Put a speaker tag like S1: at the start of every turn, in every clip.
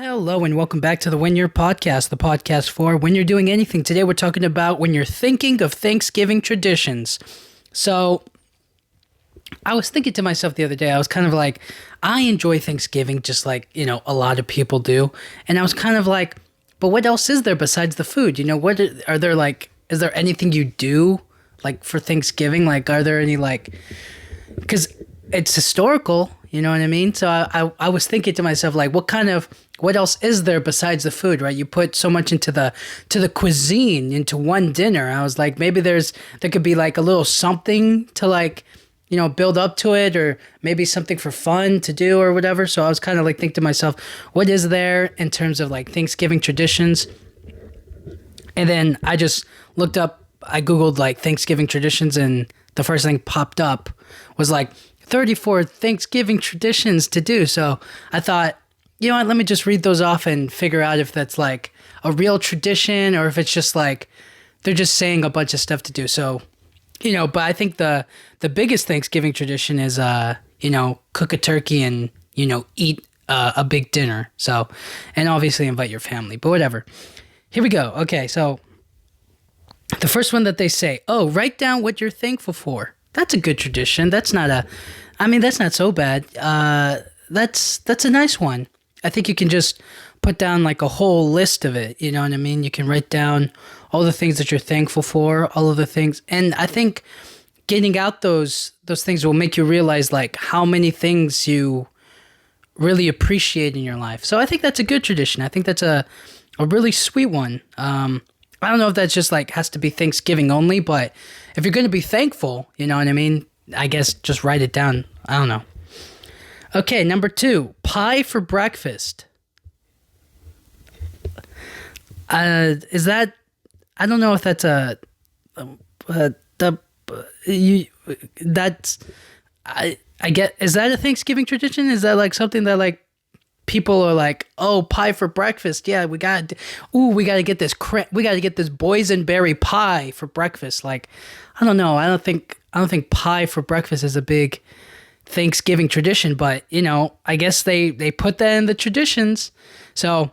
S1: Hello and welcome back to the When You're Podcast, the podcast for when you're doing anything. Today we're talking about when you're thinking of Thanksgiving traditions. So I was thinking to myself the other day, I was kind of like, I enjoy Thanksgiving just like, a lot of people do. And I was kind of like, but what else is there besides the food? What are there like, is there anything you do like for Thanksgiving? Like, are there any like, because it's historical, you know what I mean? So I was thinking to myself, like, what else is there besides the food, right? You put so much into the cuisine, into one dinner. I was like, maybe there could be like a little something to like, build up to it, or maybe something for fun to do or whatever. So I was kind of like thinking to myself, what is there in terms of like Thanksgiving traditions? And then I just I Googled like Thanksgiving traditions, and the first thing popped up was like 34 Thanksgiving traditions to do. So I thought, you know what, let me just read those off and figure out if that's like a real tradition or if it's just like they're just saying a bunch of stuff to do. So, but I think the biggest Thanksgiving tradition is, cook a turkey and, eat a big dinner. So, and obviously invite your family, but whatever. Here we go. Okay, so the first one that they say, write down what you're thankful for. That's a good tradition. That's not so bad. That's a nice one. I think you can just put down like a whole list of it. You know what I mean? You can write down all the things that you're thankful for, all of the things. And I think getting out those things will make you realize like how many things you really appreciate in your life. So I think that's a good tradition. I think that's a really sweet one. I don't know if that's just like has to be Thanksgiving only, but if you're going to be thankful, you know what I mean? I guess just write it down. I don't know. Okay, number 2, pie for breakfast. Is that? I don't know if that's I get. Is that a Thanksgiving tradition? Is that like something that like people are like, oh, pie for breakfast? Yeah, we got to get this. We got to get this boysenberry pie for breakfast. Like, I don't know. I don't think pie for breakfast is a big Thanksgiving tradition, but I guess they put that in the traditions. So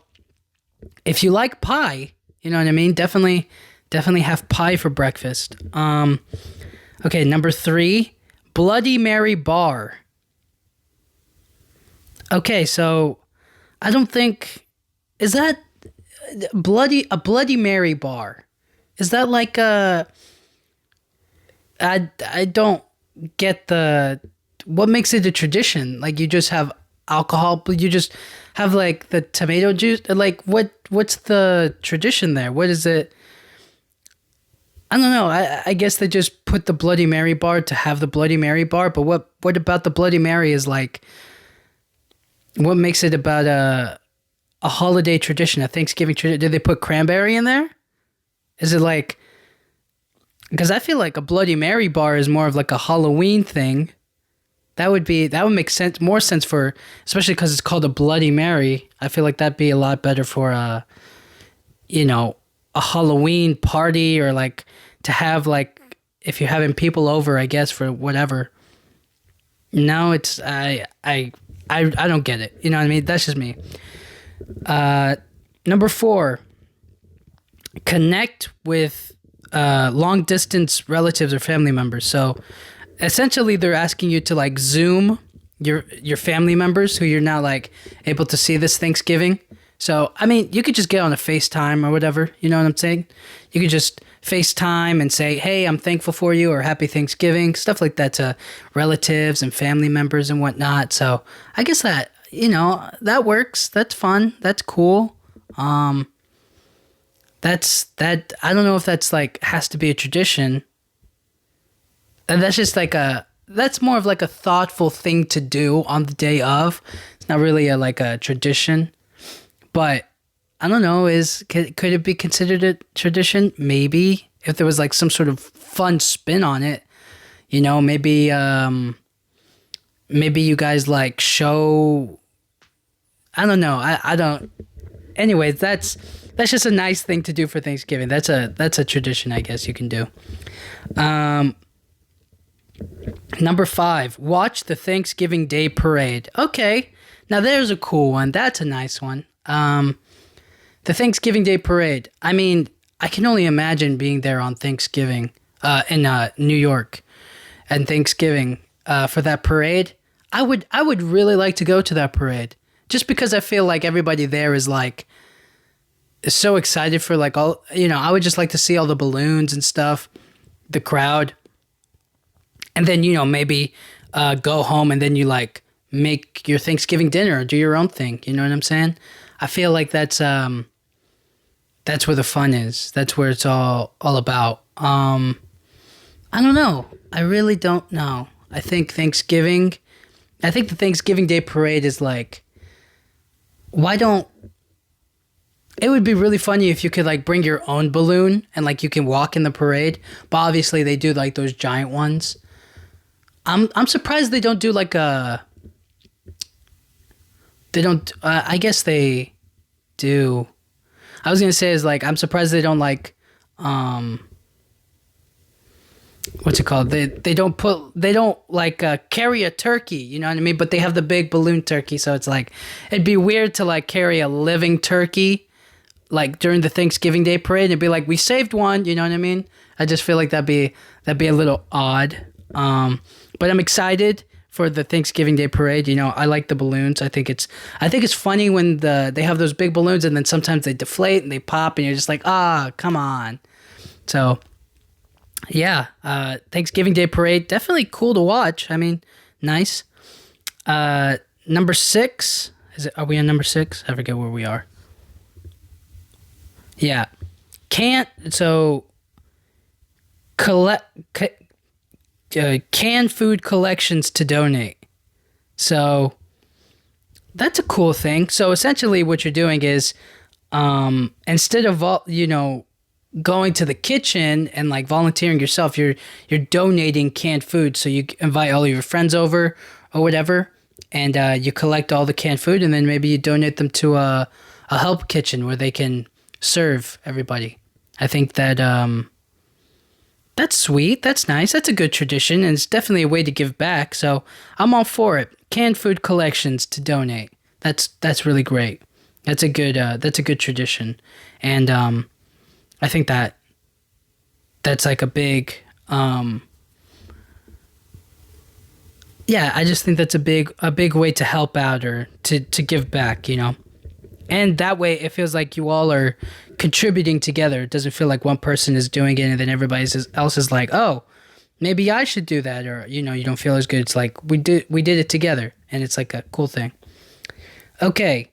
S1: if you like pie, you know what I mean? Definitely have pie for breakfast. Okay, number 3, Bloody Mary bar. Okay, so I don't think, is that a Bloody Mary bar? Is that like I don't get what makes it a tradition? Like you just have alcohol, but you just have like the tomato juice. Like what's the tradition there? What is it? I don't know. I guess they just put the Bloody Mary bar to have the Bloody Mary bar. But what about the Bloody Mary is like? What makes it about a holiday tradition, a Thanksgiving tradition? Did they put cranberry in there? Is it like? Because I feel like a Bloody Mary bar is more of like a Halloween thing. That would make more sense for, especially because it's called a Bloody Mary. I feel like that'd be a lot better for a Halloween party, or like to have like if you're having people over, I guess, for whatever. No, it's I don't get it. You know what I mean? That's just me. Number 4, connect with long distance relatives or family members. So essentially they're asking you to like Zoom your family members who you're not like able to see this Thanksgiving. So I mean, you could just get on a FaceTime or whatever, you know what I'm saying? You could just FaceTime and say, hey, I'm thankful for you, or happy Thanksgiving, stuff like that to relatives and family members and whatnot. So I guess that that works. That's fun. That's cool. That's that. I don't know if that's like has to be a tradition. And that's just like that's more of like a thoughtful thing to do on the day of. It's not really like a tradition, but I don't know. Could it be considered a tradition? Maybe if there was like some sort of fun spin on it, maybe you guys like show. I don't know. I don't. Anyways, that's just a nice thing to do for Thanksgiving. That's a tradition, I guess you can do. Number 5, watch the Thanksgiving Day Parade. Okay, now there's a cool one. That's a nice one. The Thanksgiving Day parade. I mean, I can only imagine being there on Thanksgiving in New York and Thanksgiving for that parade. I would really like to go to that parade just because I feel like everybody there is like so excited for like all, I would just like to see all the balloons and stuff, the crowd. And then, maybe go home and then you like make your Thanksgiving dinner or do your own thing. You know what I'm saying? I feel like that's where the fun is. That's where it's all about. I don't know. I really don't know. I think the Thanksgiving Day parade is like, it would be really funny if you could like bring your own balloon and like you can walk in the parade, but obviously they do like those giant ones. I'm surprised they don't do like I guess they do. I was gonna say is like I'm surprised they don't like what's it called? They don't like carry a turkey, you know what I mean? But they have the big balloon turkey, so it's like it'd be weird to like carry a living turkey like during the Thanksgiving Day parade. It'd be like we saved one, you know what I mean? I just feel like that'd be a little odd. But I'm excited for the Thanksgiving Day parade. I like the balloons. I think it's funny when they have those big balloons and then sometimes they deflate and they pop and you're just like, come on. So yeah, Thanksgiving Day parade, definitely cool to watch. I mean, nice. Number 6, are we on number 6? I forget where we are. Yeah. Canned food collections to donate. So that's a cool thing. So essentially what you're doing is instead of going to the kitchen and like volunteering yourself, you're donating canned food. So you invite all of your friends over or whatever, and you collect all the canned food, and then maybe you donate them to a help kitchen where they can serve everybody. I think that that's sweet. That's nice. That's a good tradition, and it's definitely a way to give back. So I'm all for it. Canned food collections to donate. That's really great. That's a good tradition, and I think that's like a big yeah. I just think that's a big way to help out or to give back. And that way it feels like you all are contributing together. It doesn't feel like one person is doing it and then everybody else is like, oh, maybe I should do that, or you don't feel as good. It's like we did it together, and it's like a cool thing. Okay,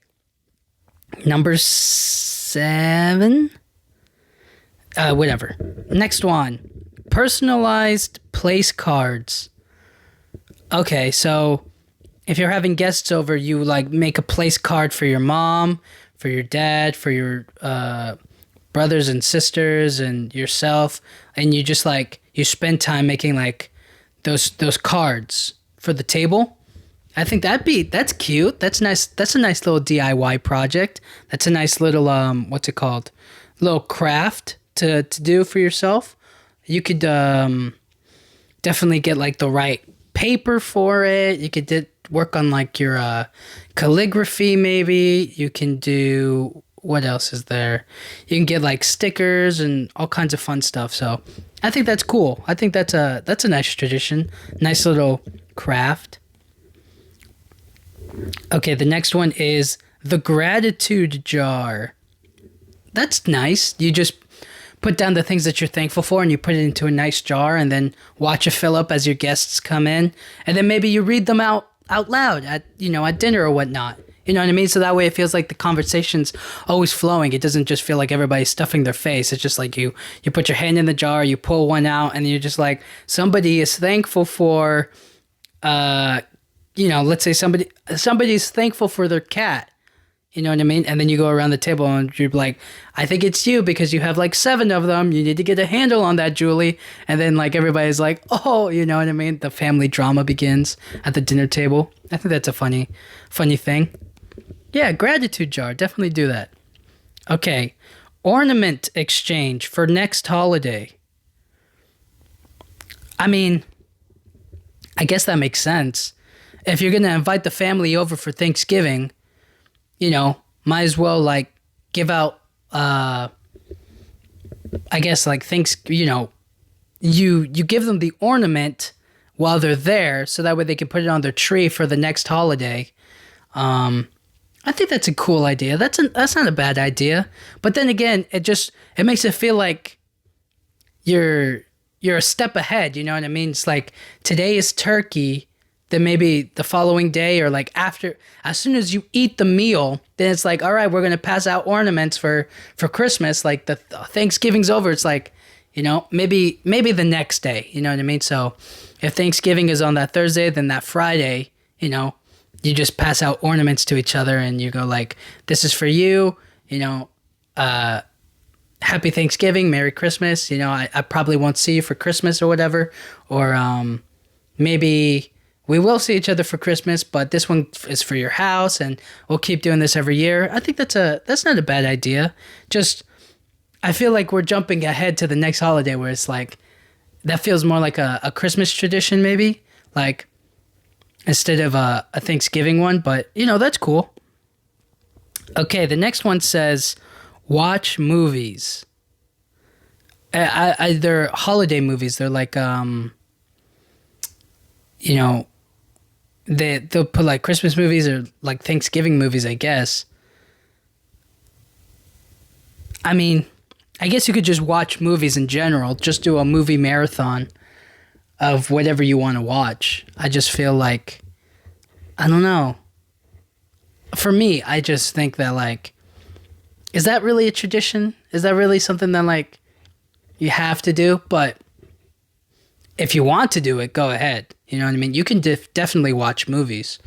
S1: number 7. Whatever. Next one, personalized place cards. Okay, so if you're having guests over, you like make a place card for your mom, for your dad, for your brothers and sisters and yourself, and you just like you spend time making like those cards for the table. I think that's cute. That's nice. That's a nice little DIY project. That's a nice little what's it called? Little craft to do for yourself. You could definitely get like the right paper for it. You could work on like your calligraphy maybe. You can do, what else is there? You can get like stickers and all kinds of fun stuff. So I think that's cool. I think that's a nice tradition. Nice little craft. Okay, the next one is the gratitude jar. That's nice. You just put down the things that you're thankful for and you put it into a nice jar and then watch it fill up as your guests come in. And then maybe you read them out loud at dinner or whatnot. You know what I mean? So that way it feels like the conversation's always flowing. It doesn't just feel like everybody's stuffing their face. It's just like you put your hand in the jar, you pull one out, and you're just like, somebody is thankful for, let's say somebody's thankful for their cat. You know what I mean? And then you go around the table and you're like, I think it's you because you have like 7 of them. You need to get a handle on that, Julie. And then like everybody's like, oh, you know what I mean? The family drama begins at the dinner table. I think that's a funny thing. Yeah, gratitude jar. Definitely do that. Okay. Ornament exchange for next holiday. I mean, I guess that makes sense. If you're going to invite the family over for Thanksgiving, might as well like give out, I guess like things, you give them the ornament while they're there, so that way they can put it on their tree for the next holiday. I think that's a cool idea. That's not a bad idea. But then again, it makes it feel like you're a step ahead. You know what I mean? It's like today is turkey, then maybe the following day or like after, as soon as you eat the meal, then it's like, all right, we're gonna pass out ornaments for Christmas. Like the Thanksgiving's over. It's like, maybe the next day. You know what I mean? So if Thanksgiving is on that Thursday, then that Friday, you just pass out ornaments to each other and you go like, this is for you, happy Thanksgiving, Merry Christmas. I probably won't see you for Christmas or whatever. Or maybe we will see each other for Christmas, but this one is for your house and we'll keep doing this every year. I think that's not a bad idea. Just, I feel like we're jumping ahead to the next holiday where it's like, that feels more like a Christmas tradition maybe. Like, instead of a Thanksgiving one, but that's cool. Okay, the next one says watch movies. They're holiday movies. They're like they'll put like Christmas movies or like Thanksgiving movies, I guess. I mean, I guess you could just watch movies in general. Just do a movie marathon of whatever you want to watch. I just feel like, I don't know. For me, I just think that like, is that really a tradition? Is that really something that like you have to do? But if you want to do it, go ahead. You know what I mean? You can definitely watch movies.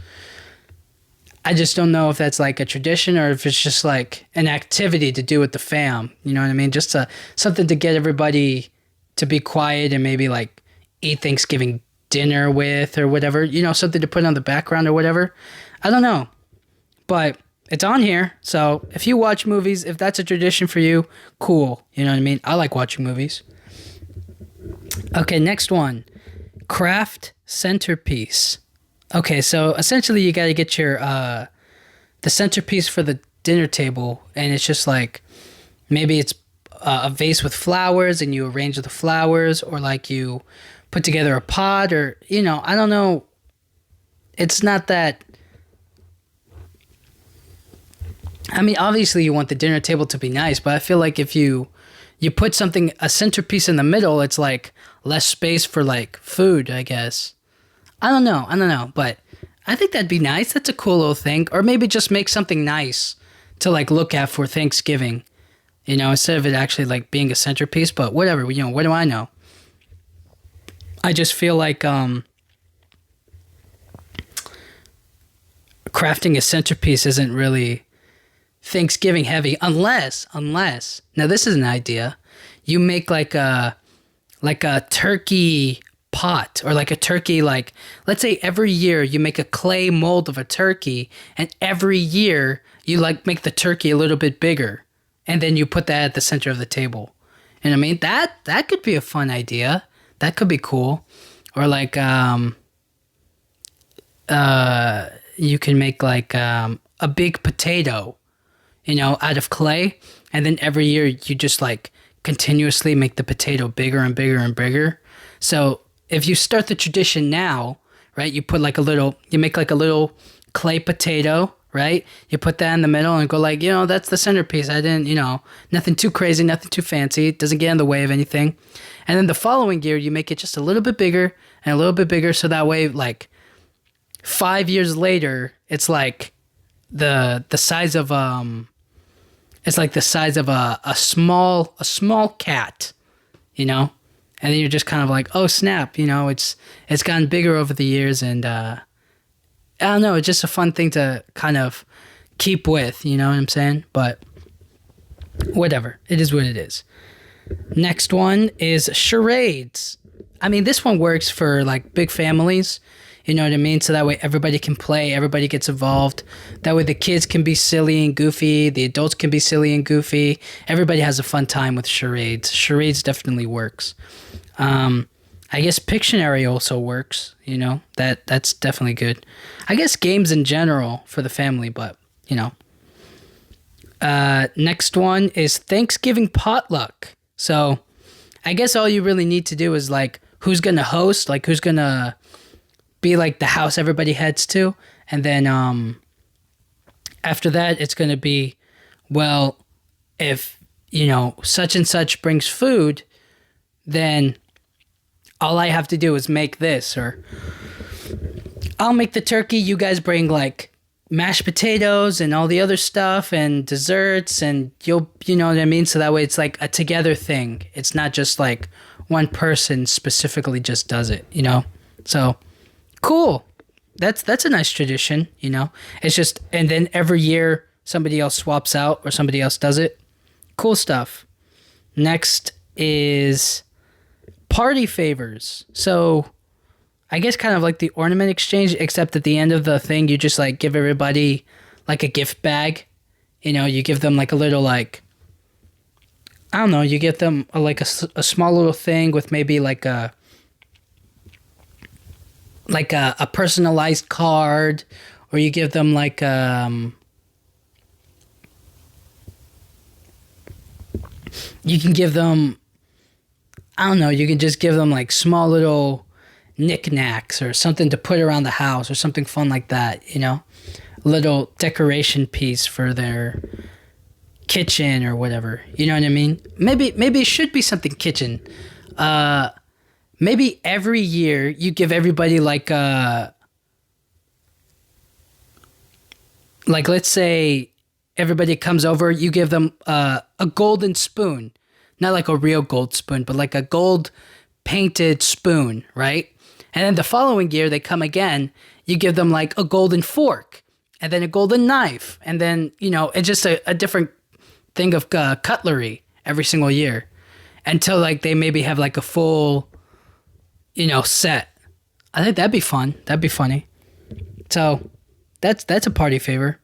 S1: I just don't know if that's like a tradition or if it's just like an activity to do with the fam. You know what I mean? Just something to get everybody to be quiet and maybe like eat Thanksgiving dinner with or whatever, something to put on the background or whatever. I don't know, but it's on here. So if you watch movies, if that's a tradition for you, cool. You know what I mean? I like watching movies. Okay, next one, craft centerpiece. Okay, so essentially you got to get your the centerpiece for the dinner table, and it's just like maybe it's a vase with flowers and you arrange the flowers, or like you put together a pot, or I don't know. It's not that. I mean, obviously you want the dinner table to be nice, but I feel like if you put a centerpiece in the middle, it's like less space for like food, I guess. I don't know, but I think that'd be nice. That's a cool little thing. Or maybe just make something nice to like look at for Thanksgiving, instead of it actually like being a centerpiece, but whatever, what do I know? I just feel like crafting a centerpiece isn't really Thanksgiving heavy unless now this is an idea. You make like a turkey pot, or like a turkey, like let's say every year you make a clay mold of a turkey, and every year you like make the turkey a little bit bigger, and then you put that at the center of the table. And I mean that could be a fun idea. That could be cool. Or like you can make like a big potato, out of clay, and then every year you just like continuously make the potato bigger and bigger and bigger. So if you start the tradition now, right, you make like a little clay potato, right? You put that in the middle and go like, that's the centerpiece. I didn't, nothing too crazy, nothing too fancy. It doesn't get in the way of anything. And then the following year, you make it just a little bit bigger and a little bit bigger. So that way, like 5 years later, it's like the size of, it's like the size of a small cat, And then you're just kind of like, oh snap, it's gotten bigger over the years, and I don't know, it's just a fun thing to kind of keep with, you know what I'm saying? But whatever, it is what it is. Next one is charades. I mean, this one works for like big families, you know what I mean? So that way everybody can play, everybody gets involved. That way the kids can be silly and goofy, the adults can be silly and goofy. Everybody has a fun time with charades. Charades definitely works. I guess Pictionary also works, that's definitely good. I guess games in general for the family, but, Next one is Thanksgiving potluck. So I guess all you really need to do is like who's gonna host, like who's gonna be like the house everybody heads to, and then after that it's gonna be, well, if such and such brings food, then all I have to do is make this, or I'll make the turkey, you guys bring like mashed potatoes and all the other stuff and desserts, and you know what I mean? So that way it's like a together thing. It's not just like one person specifically just does it, So cool. That's a nice tradition, It's just, and then every year somebody else swaps out or somebody else does it. Cool stuff. Next is party favors. So I guess kind of like the ornament exchange, except at the end of the thing, you just like give everybody like a gift bag. You give them like a little like, I don't know, you give them a small little thing with maybe like a personalized card, or you give them like you can give them, I don't know, you can just give them like small little knickknacks or something to put around the house or something fun like that, a little decoration piece for their kitchen or whatever, you know what I mean? Maybe it should be something kitchen. Maybe every year you give everybody like let's say everybody comes over, you give them a golden spoon, not like a real gold spoon, but like a gold painted spoon, right? And then the following year they come again, you give them like a golden fork and then a golden knife. And then, it's just a different thing of cutlery every single year until like they maybe have like a full, set. I think that'd be fun. That'd be funny. So that's a party favor.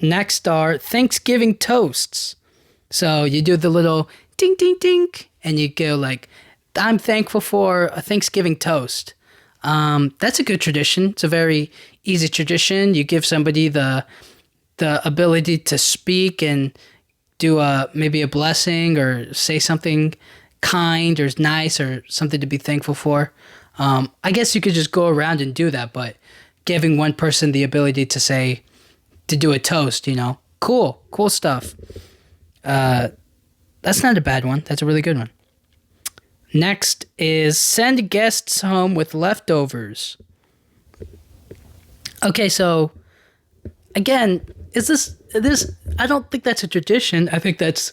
S1: Next are Thanksgiving toasts. So you do the little ding, ding, ding, and you go like, I'm thankful for a Thanksgiving toast. That's a good tradition. It's a very easy tradition. You give somebody the ability to speak and do maybe a blessing or say something kind or nice or something to be thankful for. I guess you could just go around and do that, but giving one person the ability to do a toast, cool stuff. That's not a bad one. That's a really good one. Next is send guests home with leftovers. Okay, so again, is this? I don't think that's a tradition. I think that's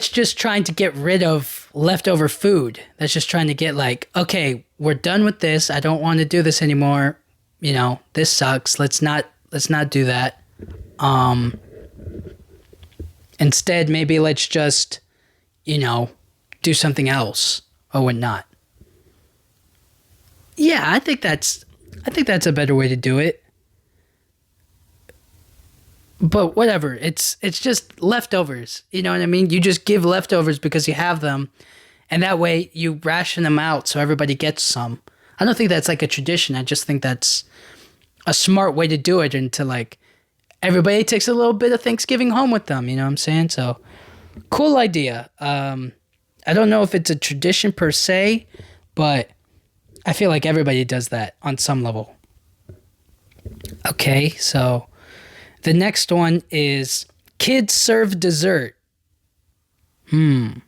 S1: just trying to get rid of leftover food. That's just trying to get like, okay, we're done with this. I don't want to do this anymore. This sucks. Let's not do that. Instead, maybe let's just, do something else or whatnot. Yeah, I think that's a better way to do it. But whatever, it's just leftovers. You know what I mean? You just give leftovers because you have them, and that way you ration them out so everybody gets some. I don't think that's like a tradition. I just think that's a smart way to do it, and to like everybody takes a little bit of Thanksgiving home with them. You know what I'm saying? So cool idea. I don't know if it's a tradition per se, but I feel like everybody does that on some level. Okay, so the next one is kids serve dessert. I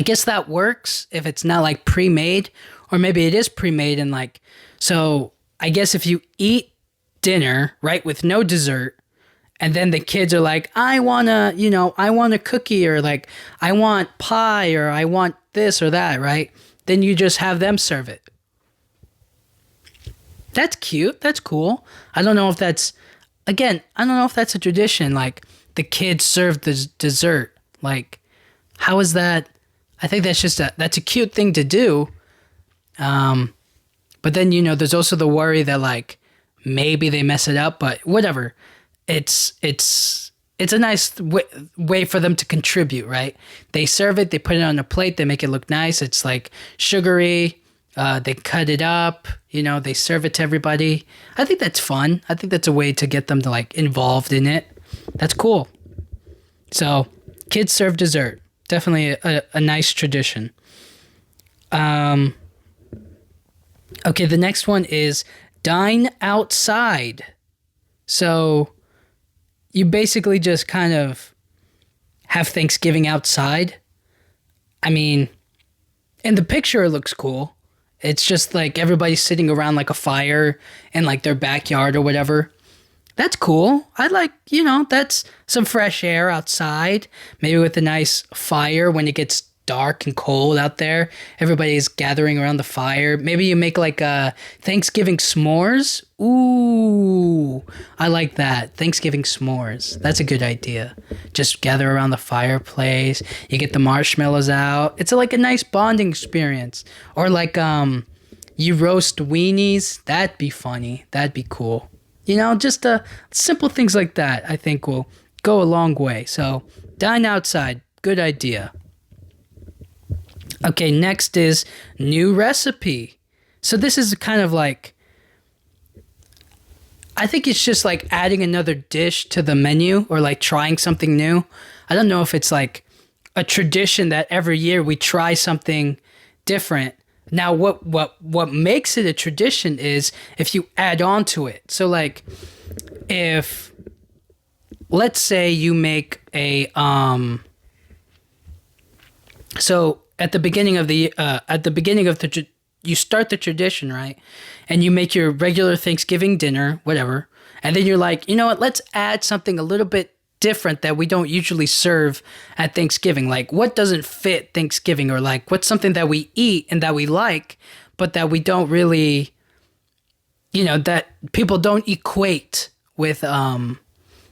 S1: guess that works if it's not like pre-made, or maybe it is pre-made and like, so I guess if you eat dinner, right, with no dessert, and then the kids are like, I want a cookie, or like, I want pie, or I want this or that, right? Then you just have them serve it. That's cute. That's cool. I don't know if that's a tradition. Like the kids serve the dessert. Like, how is that? I think that's a cute thing to do. But then, there's also the worry that like maybe they mess it up, but whatever. It's a nice way for them to contribute, right? They serve it, they put it on a plate, they make it look nice. It's like sugary, They cut it up, they serve it to everybody. I think that's fun. I think that's a way to get them to like involved in it. That's cool. So, kids serve dessert. Definitely a nice tradition. Okay, the next one is dine outside. So, you basically just kind of have Thanksgiving outside. I mean, in the picture it looks cool. It's just like everybody's sitting around like a fire in like their backyard or whatever. That's cool. I like, that's some fresh air outside, maybe with a nice fire when it gets dark and cold out there. Everybody's gathering around the fire. Maybe you make like Thanksgiving s'mores. Ooh, I like that. Thanksgiving s'mores. That's a good idea. Just gather around the fireplace. You get the marshmallows out. It's like a nice bonding experience. Or like you roast weenies. That'd be funny. That'd be cool. Just simple things like that I think will go a long way. So dine outside. Good idea. Okay, next is new recipe. So this is kind of like, I think it's just like adding another dish to the menu or like trying something new. I don't know if it's like a tradition that every year we try something different. Now, what makes it a tradition is if you add on to it. So like if, let's say you make a, so at the beginning of the you start the tradition, right? And you make your regular Thanksgiving dinner, whatever. And then you're like, you know what? Let's add something a little bit different that we don't usually serve at Thanksgiving. Like what doesn't fit Thanksgiving, or like what's something that we eat and that we like, but that we don't really, that people don't equate with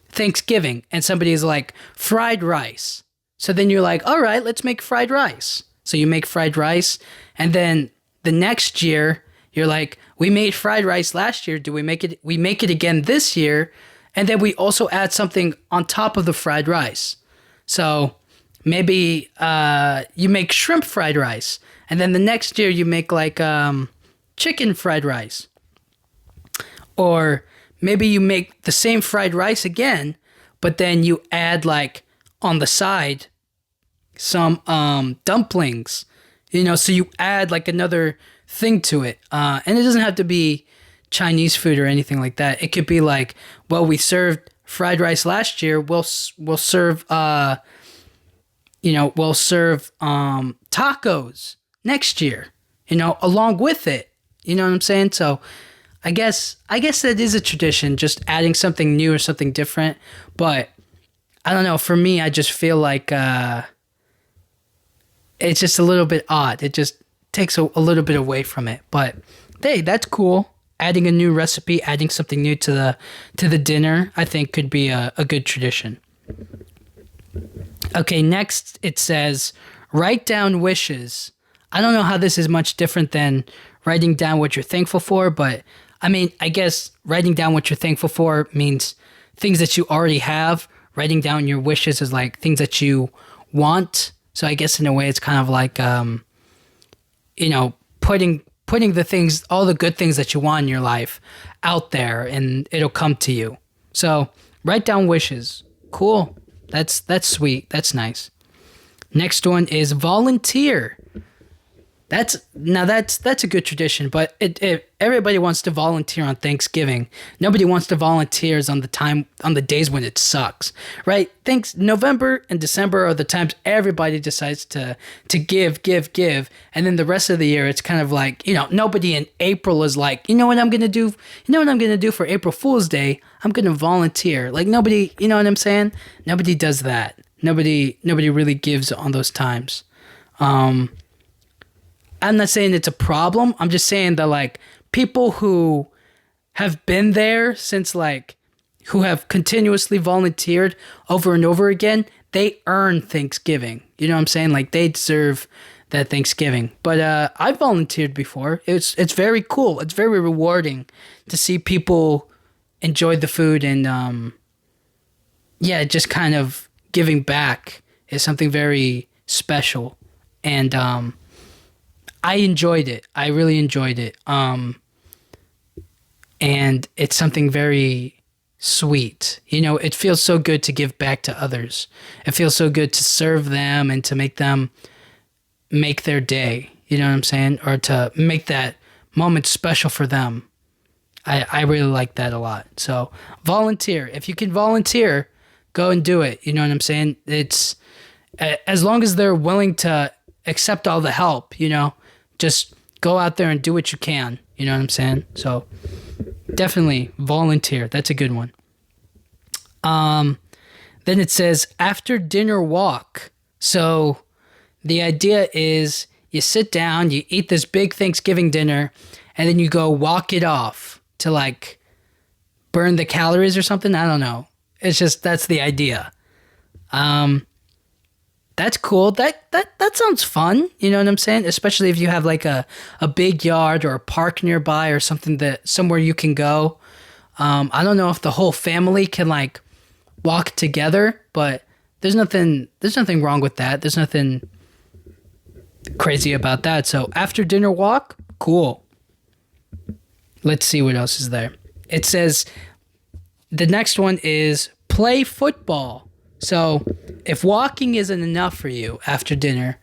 S1: Thanksgiving. And somebody is like fried rice. So then you're like, all right, let's make fried rice. So you make fried rice, and then the next year you're like, we made fried rice last year. Do we make it? We make it again this year, and then we also add something on top of the fried rice. So maybe you make shrimp fried rice, and then the next year you make like chicken fried rice, or maybe you make the same fried rice again, but then you add like on the side some dumplings, so you add like another thing to it, and it doesn't have to be Chinese food or anything like that. It could be like, well, we served fried rice last year, we'll serve tacos next year, along with it. You know what I'm saying? So I guess that is a tradition, just adding something new or something different. But I don't know. For me, I just feel like it's just a little bit odd. It just takes a little bit away from it. But hey, that's cool. Adding a new recipe, adding something new to the dinner, I think could be a good tradition. Okay, next it says write down wishes. I don't know how this is much different than writing down what you're thankful for, but I mean, I guess writing down what you're thankful for means things that you already have. Writing down your wishes is like things that you want. So I guess in a way it's kind of like, putting the things, all the good things that you want in your life out there, and it'll come to you. So write down wishes. Cool. That's sweet. That's nice. Next one is volunteer. That's a good tradition, but everybody wants to volunteer on Thanksgiving. Nobody wants to volunteer on the days when it sucks, right? November and December are the times everybody decides to give, and then the rest of the year it's kind of like, nobody in April is like, you know what I'm gonna do? You know what I'm gonna do for April Fool's Day? I'm gonna volunteer. Like nobody, you know what I'm saying? Nobody does that. Nobody really gives on those times. I'm not saying it's a problem. I'm just saying that like people who have been there since like, who have continuously volunteered over and over again, they earn Thanksgiving. You know what I'm saying? Like they deserve that Thanksgiving. But I've volunteered before. It's very cool. It's very rewarding to see people enjoy the food, and just kind of giving back is something very special. And I enjoyed it. I really enjoyed it. And it's something very sweet. You know, it feels so good to give back to others. It feels so good to serve them and to make them make their day. You know what I'm saying? Or to make that moment special for them. I really like that a lot. So volunteer. If you can volunteer, go and do it. You know what I'm saying? It's as long as they're willing to accept all the help, you know, just go out there and do what you can. You know what I'm saying? So definitely volunteer. That's a good one. Then it says after dinner walk. So the idea is you sit down, you eat this big Thanksgiving dinner, and then you go walk it off to like burn the calories or something. I don't know. It's just, that's the idea. That's cool. That sounds fun. You know what I'm saying? Especially if you have like a big yard or a park nearby or something that somewhere you can go. I don't know if the whole family can like walk together, but there's nothing wrong with that. There's nothing crazy about that. So after dinner walk, cool. Let's see what else is there. It says the next one is play football. So if walking isn't enough for you after dinner,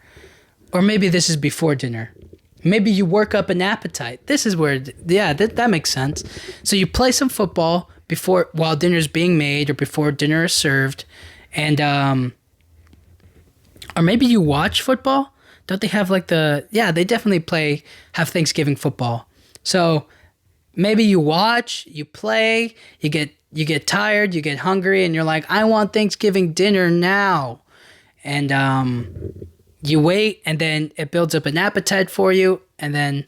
S1: or maybe this is before dinner, maybe you work up an appetite. This is where, that makes sense. So you play some football while dinner's being made or before dinner is served. And, or maybe you watch football. Don't they have like they definitely have Thanksgiving football. So maybe you watch, you play, you get tired, you get hungry, and you're like, I want Thanksgiving dinner now. And you wait, and then it builds up an appetite for you, and then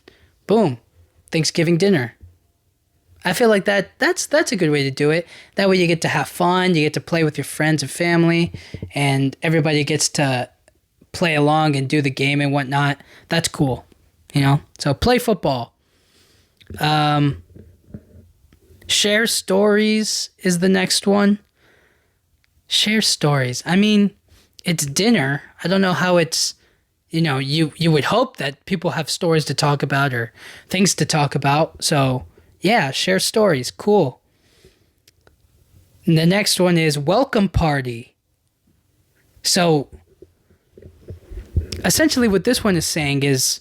S1: boom, Thanksgiving dinner. I feel like that's a good way to do it. That way you get to have fun, you get to play with your friends and family, and everybody gets to play along and do the game and whatnot. That's cool, you know? So play football. Share stories is the next one. Share stories. I mean, it's dinner. I don't know how it's, you know, you would hope that people have stories to talk about or things to talk about. So yeah, share stories. Cool. And the next one is welcome party. So essentially what this one is saying is,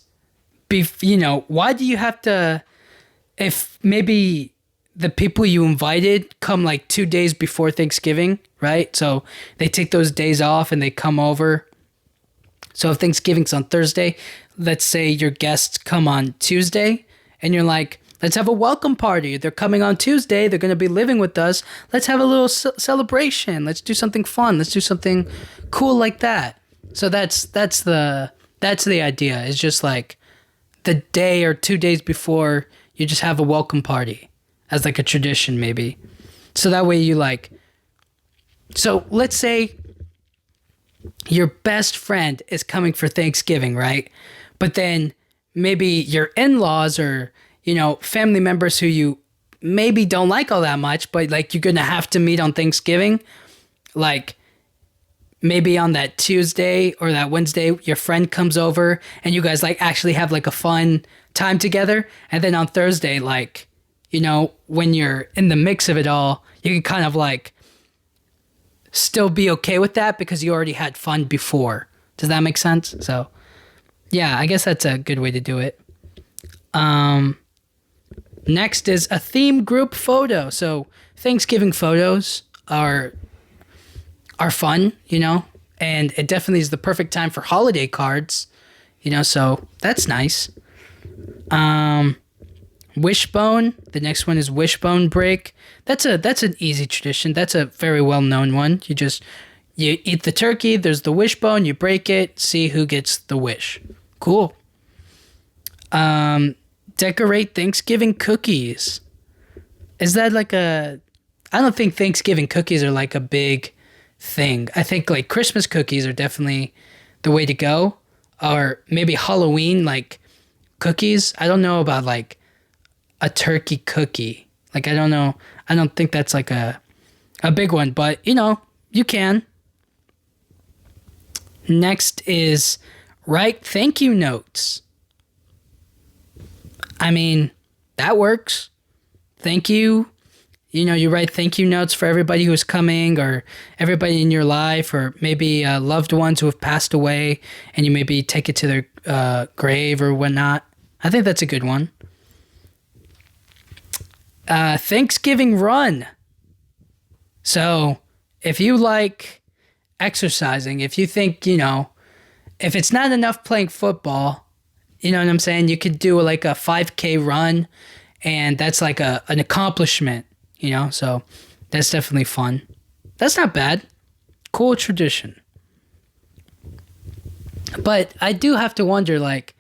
S1: why do you have to, if maybe the people you invited come like 2 days before Thanksgiving, right? So they take those days off and they come over. So if Thanksgiving's on Thursday, let's say your guests come on Tuesday and you're like, let's have a welcome party. They're coming on Tuesday. They're going to be living with us. Let's have a little celebration. Let's do something fun. Let's do something cool like that. So that's the idea. It's just like the day or 2 days before you just have a welcome party as like a tradition maybe. So that way so let's say your best friend is coming for Thanksgiving, right? But then maybe your in-laws or, family members who you maybe don't like all that much, but like you're going to have to meet on Thanksgiving. Like maybe on that Tuesday or that Wednesday, your friend comes over and you guys like actually have like a fun time together. And then on Thursday, like, when you're in the mix of it all, you can kind of like still be okay with that because you already had fun before. Does that make sense? So yeah, I guess that's a good way to do it. Next is a theme group photo. So Thanksgiving photos are fun, and it definitely is the perfect time for holiday cards, so that's nice. Wishbone. The next one is wishbone break. That's an easy tradition. That's a very well-known one. You eat the turkey, there's the wishbone, you break it, see who gets the wish. Cool. Decorate Thanksgiving cookies. Is that like I don't think Thanksgiving cookies are like a big thing. I think like Christmas cookies are definitely the way to go. Or maybe Halloween like cookies. I don't know about like a turkey cookie. Like I don't know. I don't think that's like a big one, but you can. Next is write thank you notes. I mean, that works. Thank you. You write thank you notes for everybody who's coming or everybody in your life or maybe loved ones who have passed away and you maybe take it to their grave or whatnot. I think that's a good one. Thanksgiving run. So if you like exercising, if you think, if it's not enough playing football, you know what I'm saying? You could do like a 5K run and that's like an accomplishment, so that's definitely fun. That's not bad. Cool tradition. But I do have to wonder, like,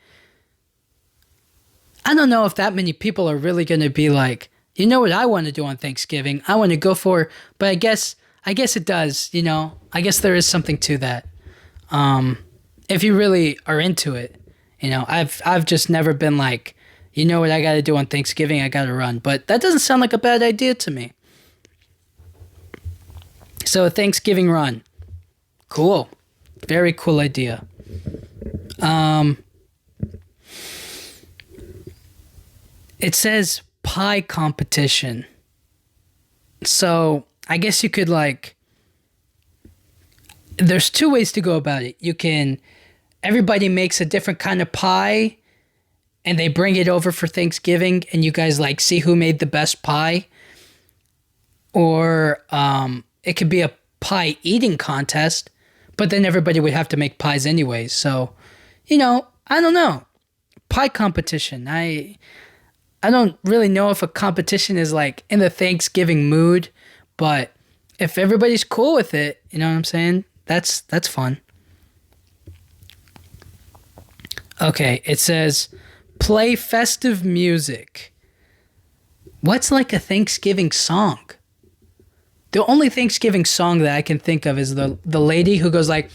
S1: I don't know if that many people are really going to be like, you know what I want to do on Thanksgiving? I want to go for, but I guess it does, I guess there is something to that. If you really are into it, I've just never been like, you know what I got to do on Thanksgiving? I got to run. But that doesn't sound like a bad idea to me. So a Thanksgiving run. Cool. Very cool idea. It says pie competition. So I guess you could there's two ways to go about it. Everybody makes a different kind of pie and they bring it over for Thanksgiving and you guys see who made the best pie. Or it could be a pie eating contest, but then everybody would have to make pies anyways. So, I don't know. Pie competition. I don't really know if a competition is in the Thanksgiving mood, but if everybody's cool with it, you know what I'm saying? That's fun. Okay, it says play festive music. What's a Thanksgiving song? The only Thanksgiving song that I can think of is the lady who goes I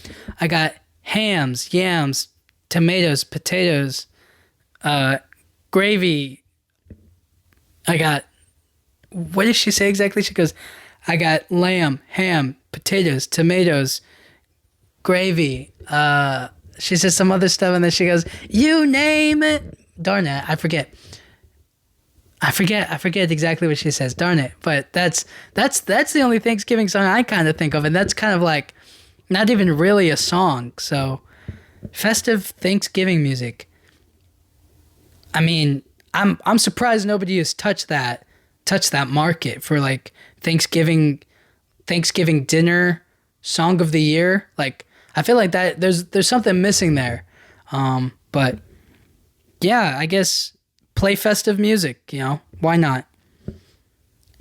S1: got hams, yams, tomatoes, potatoes, gravy. I got, what does she say exactly? She goes, I got lamb, ham, potatoes, tomatoes, gravy. She says some other stuff and then she goes, you name it. Darn it, I forget exactly what she says. Darn it. But that's the only Thanksgiving song I kind of think of, and that's kind of not even really a song. So, festive Thanksgiving music. I mean, I'm surprised nobody has touched that market for Thanksgiving dinner song of the year. I feel like that there's something missing there. But yeah, I guess play festive music, why not?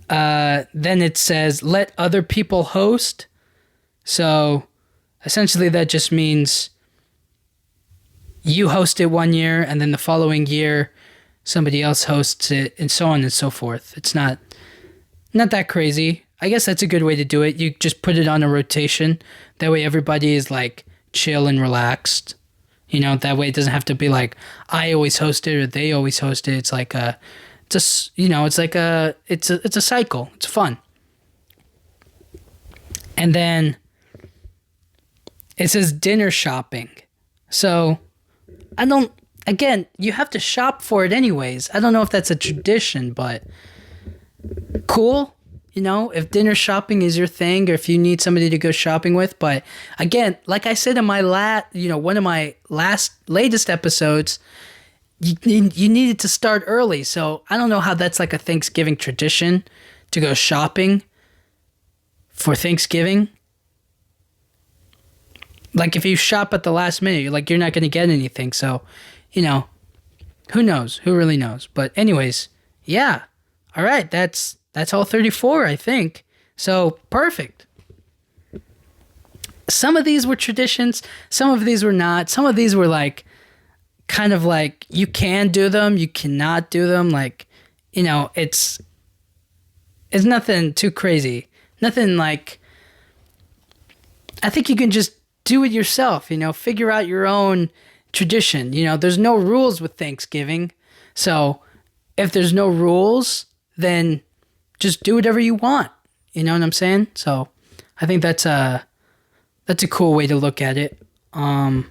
S1: Then it says let other people host. So essentially that just means you host it one year and then the following year somebody else hosts it and so on and so forth. It's not that crazy. I guess that's a good way to do it. You just put it on a rotation. That way everybody is chill and relaxed. That way it doesn't have to be I always host it or they always host it. It's it's a cycle. It's fun. And then it says dinner shopping. So again, you have to shop for it anyways. I don't know if that's a tradition, but cool. If dinner shopping is your thing or if you need somebody to go shopping with. But again, like I said in my one of my latest episodes, you needed to start early. So I don't know how that's a Thanksgiving tradition to go shopping for Thanksgiving. If you shop at the last minute, you're not going to get anything. So, who knows? Who really knows? But anyways, yeah. All right. That's all 34, I think. So, perfect. Some of these were traditions. Some of these were not. Some of these were kind of you can do them, you cannot do them. It's nothing too crazy. Nothing I think you can just do it yourself, figure out your own tradition. There's no rules with Thanksgiving. So, if there's no rules, then just do whatever you want. You know what I'm saying? So I think that's a cool way to look at it. I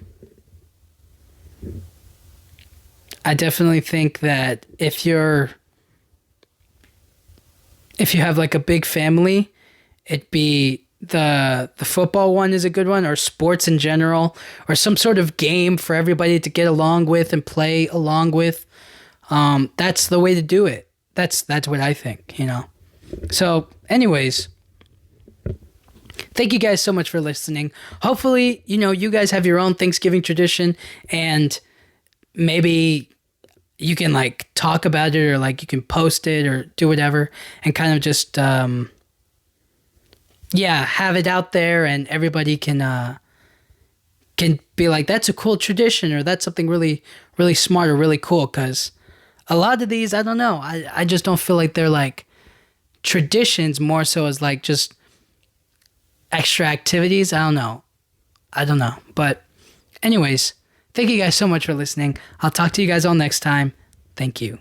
S1: I definitely think that if you have like a big family, it'd be the football one is a good one, or sports in general, or some sort of game for everybody to get along with and play along with. That's the way to do it. That's what I think, you know. So, anyways, thank you guys so much for listening. Hopefully, you know, you guys have your own Thanksgiving tradition, and maybe you can like talk about it, or like you can post it or do whatever, and kind of just have it out there, and everybody can be like, that's a cool tradition, or that's something really, really smart or really cool. Because a lot of these, I don't know, I just don't feel like they're like traditions, more so as like just extra activities. I don't know. But anyways, thank you guys so much for listening. I'll talk to you guys all next time. Thank you.